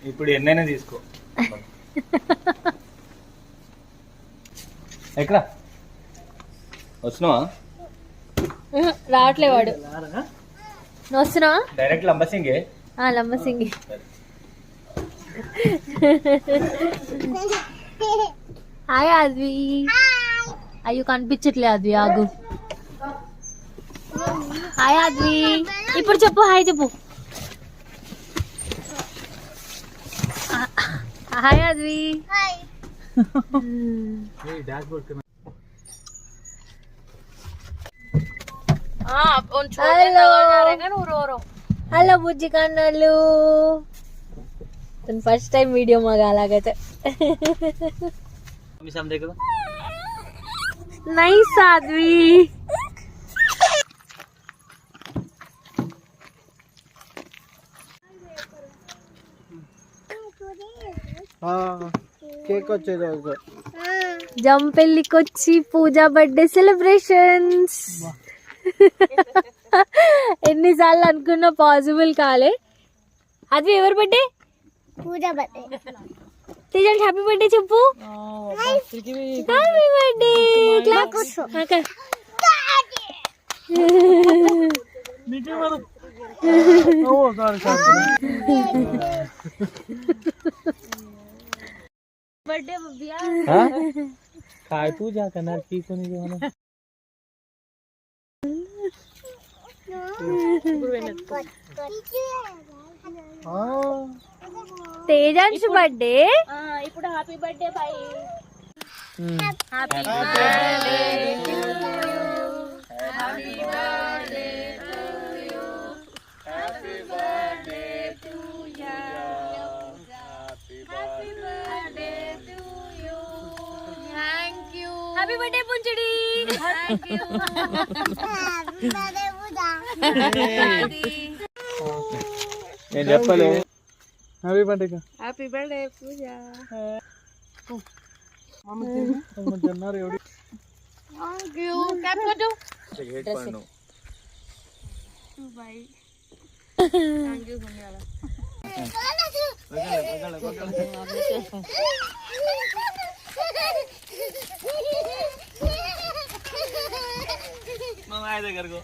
ఇప్పుడు ఎన్నైనా తీసుకో. ఎక్కడ వస్తున్నావా? రావట్లే వాడు. నువ్వు వస్తున్నావా? డైరెక్ట్ లంబసింగే. లంబసింగి. హాయ్ అద్వి. అయ్యో కనిపించట్లే అద్వి, ఆగు. హాయ్ అద్వి, ఇప్పుడు చెప్పు హాయ్ చెప్పు. హాయ్ అద్వి. హలో బుజ్జి కన్నలు. ఫస్ట్ టైం వీడిयो मगा అలాగైతే. నైస్ ఆద్వి. కేక్ వచ్చేది జంపెల్లికొచ్చి పూజా బర్త్డే సెలబ్రేషన్స్. ఎన్నిసార్లు అనుకున్నా పాసిబుల్ కాలే. అది ఎవరి బర్త్డే? పూజా బర్త్డే. తేజాకి హ్యాపీ బర్త్డే చెప్పు. Happy birthday. बर्थडे भैया। काय पूजा करणार की कोणी जेवण? తేజాన్స్ బర్త్డే. ఇప్పుడు happy birthday bye. Happy birthday to you. Happy birthday to you. Happy birthday to you. Happy birthday to you. Thank you. Happy birthday పుంచుడి. Thank you. Happy birthday Pooja. నేను చెప్పలే. Happy birthday. Happy birthday Pooja. తిన్నారు ఎవడు? Thank you. Cap కొట్టు. Bye. Thank you Gundala. మా దగ్గరకు